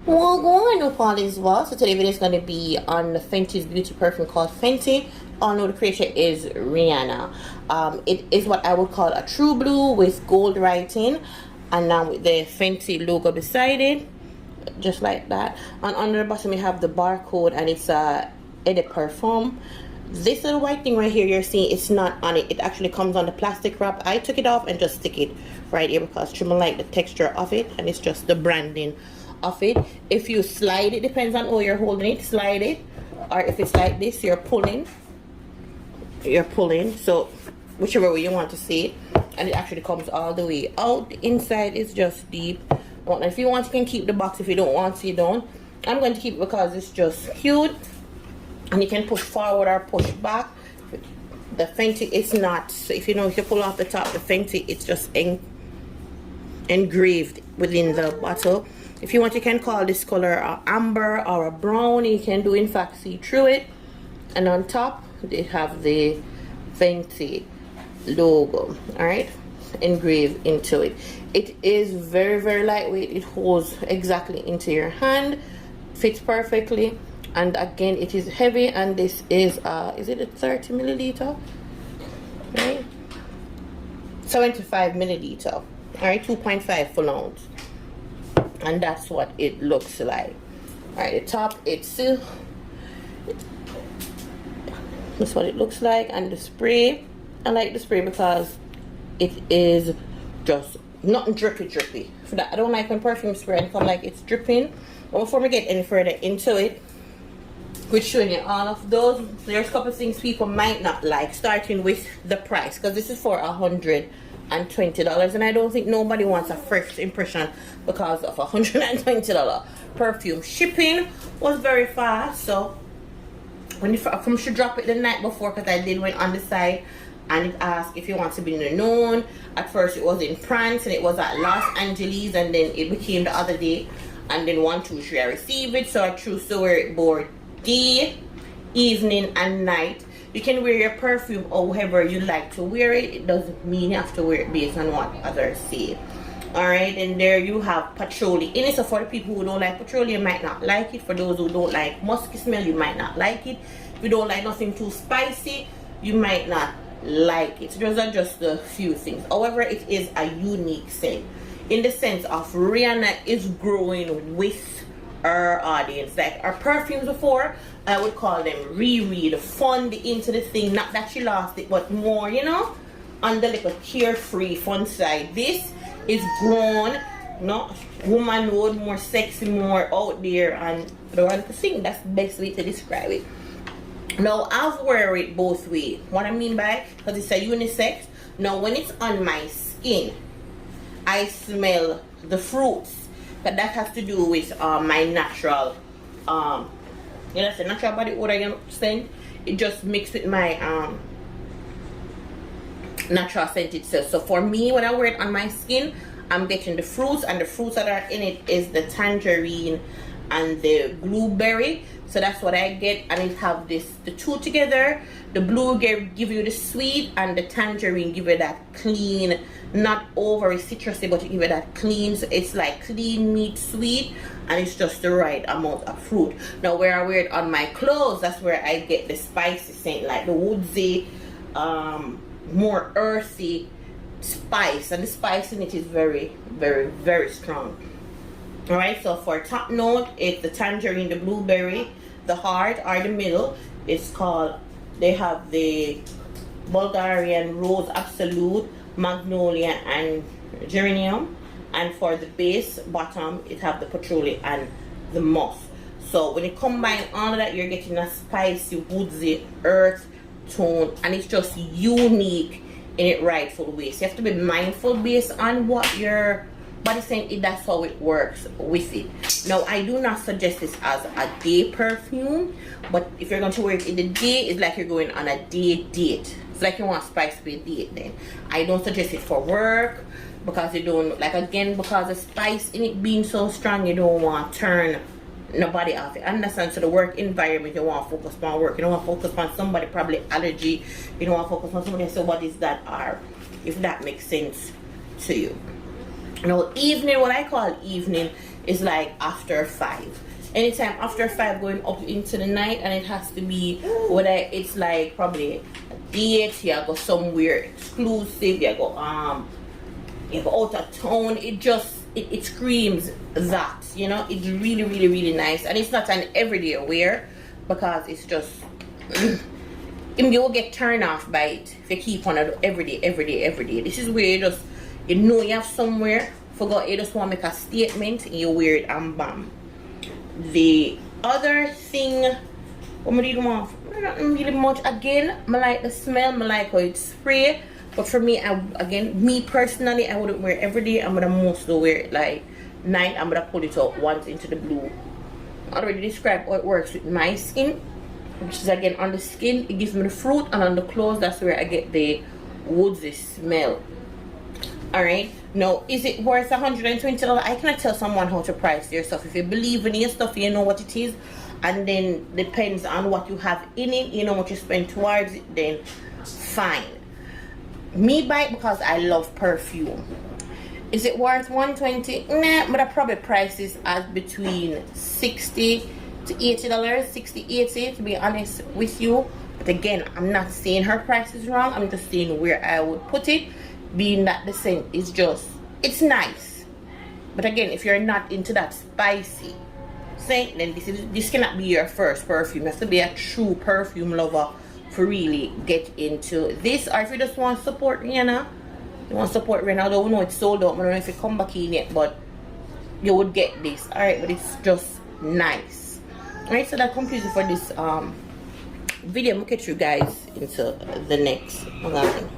Well, going up all is well. So today video is going to be on the Fenty's beauty perfume called Fenty. All know the creator is Rihanna. It is what I would call a true blue with gold writing, and now with the Fenty logo beside it, just like that. And under the bottom we have the barcode, and it's a EAU de Parfum. This little white thing right here you're seeing, it's not on it. It actually comes on the plastic wrap. I took it off and just stick it right here because I like the texture of it, and it's just the branding of it. If you slide it, depends on how you're holding it, slide it, or if it's like this, you're pulling, so whichever way you want to see it. And it actually comes all the way out. The inside is just deep. If you want, you can keep the box. If you don't want to, you don't. I'm going to keep it because it's just cute, and you can push forward or push back. The Fenty is not, so if you know, if you pull off the top, the Fenty, it's just engraved within the bottle. If you want, you can call this color a amber or a brown. You can do, in fact, see through it. And on top they have the Fenty logo, all right, engraved into it. It is very, very lightweight. It holds exactly into your hand, fits perfectly, and again it is heavy. And this is it a 30 milliliter, right? 75 milliliter, all right, 2.5 full ounce. And that's what it looks like. All right, the top, it's that's what it looks like. And the spray, I like the spray because it is just not drippy. For that, I don't like when perfume spray and come like it's dripping. But before we get any further into it, we're showing you all of those. There's a couple of things people might not like, starting with the price, because this is for $120, and I don't think nobody wants a first impression because of $120 perfume. Shipping was very fast, so when you should drop it the night before, because I did went on the site and it asked if you want to be known. At first it was in France and it was at Los Angeles, and then it became the other day, and then 1, 2, 3 I received it. So I choose to wear it both day, evening and night. You can wear your perfume however you like to wear it. It doesn't mean you have to wear it based on what others say. Alright, and there you have patchouli in it. So for the people who don't like patchouli, you might not like it. For those who don't like musky smell, you might not like it. If you don't like nothing too spicy, you might not like it. So those are just a few things. However, it is a unique scent in the sense of Rihanna is growing with our audience. Like our perfumes before, I would call them reread, fun into the thing. Not that she lost it, but more, you know, on the little carefree fun side. This is grown, not womanhood, more sexy, more out there, and I don't want to think that's the best way to describe it. Now I've wear it both ways. What I mean by, because it's a unisex. Now when it's on my skin, I smell the fruits. But that has to do with my natural, you know, natural body odor. You understand? It just mixed with my natural scent itself. So for me, when I wear it on my skin, I'm getting the fruits, and the fruits that are in it is the tangerine and the blueberry. So that's what I get, and it have this, the two together. The blueberry give you the sweet, and the tangerine give you that clean, not overly citrusy, but it give you that clean. So it's like clean meat sweet, and it's just the right amount of fruit. Now where I wear it on my clothes, that's where I get the spicy scent, like the woodsy, more earthy spice, and the spice in it is very, very, very strong. All right, so for top note, it's the tangerine, the blueberry. The heart or the middle, it's called, they have the Bulgarian rose, absolute, magnolia and geranium. And for the base bottom, it have the patchouli and the moss. So when you combine all of that, you're getting a spicy, woodsy, earth tone, and it's just unique in its rightful way. So you have to be mindful based on what your body scent is. That's how it works with it. Now I do not suggest this as a day perfume, but if you're going to wear it in the day, it's like you're going on a day date. It's like you want spice to be a date. Then I don't suggest it for work, because you don't, like, again, because the spice in it being so strong, you don't want to turn nobody off. You understand? So the work environment, you want to focus on work. You don't want to focus on somebody probably allergy. You don't want to focus on somebody. So what is that? Or if that makes sense to you. Now evening, what I call evening, is like after 5. Anytime after 5 going up into the night, and it has to be whether it's like probably a date, you go somewhere exclusive, you go out of town. It screams that, you know. It's really, really, really nice, and it's not an everyday wear because it's just you will get turned off by it if you keep on it every day. This is where you just, you know, you have somewhere forgot, you just want to make a statement and you wear it and bam. The other thing, what I didn't want, not really much. Again, I like the smell, I like how it spray. But for me, me personally, I wouldn't wear it every day. I'm gonna mostly wear it like night. I'm gonna pull it out once into the blue. I already described how it works with my skin, which is again on the skin, it gives me the fruit, and on the clothes, that's where I get the woodsy smell. Alright, now is it worth $120? I cannot tell someone how to price their stuff. If you believe in your stuff, you know what it is, and then depends on what you have in it, you know what you spend towards it, then fine. Me buy it because I love perfume. Is it worth $120? Nah, but I probably price this as between $60 to $80, 60, 80 to be honest with you. But again, I'm not saying her price is wrong, I'm just saying where I would put it, being that the scent is just, it's nice. But again, if you're not into that spicy scent, then this cannot be your first perfume. You have to be a true perfume lover to really get into this. Or if you just want to support Rihanna, you want to support Rihanna, although we know it's sold out, I don't know if it come back in yet, but you would get this. Alright, but it's just nice. Alright, so that concludes it for this video. I'm gonna catch you guys into the next one.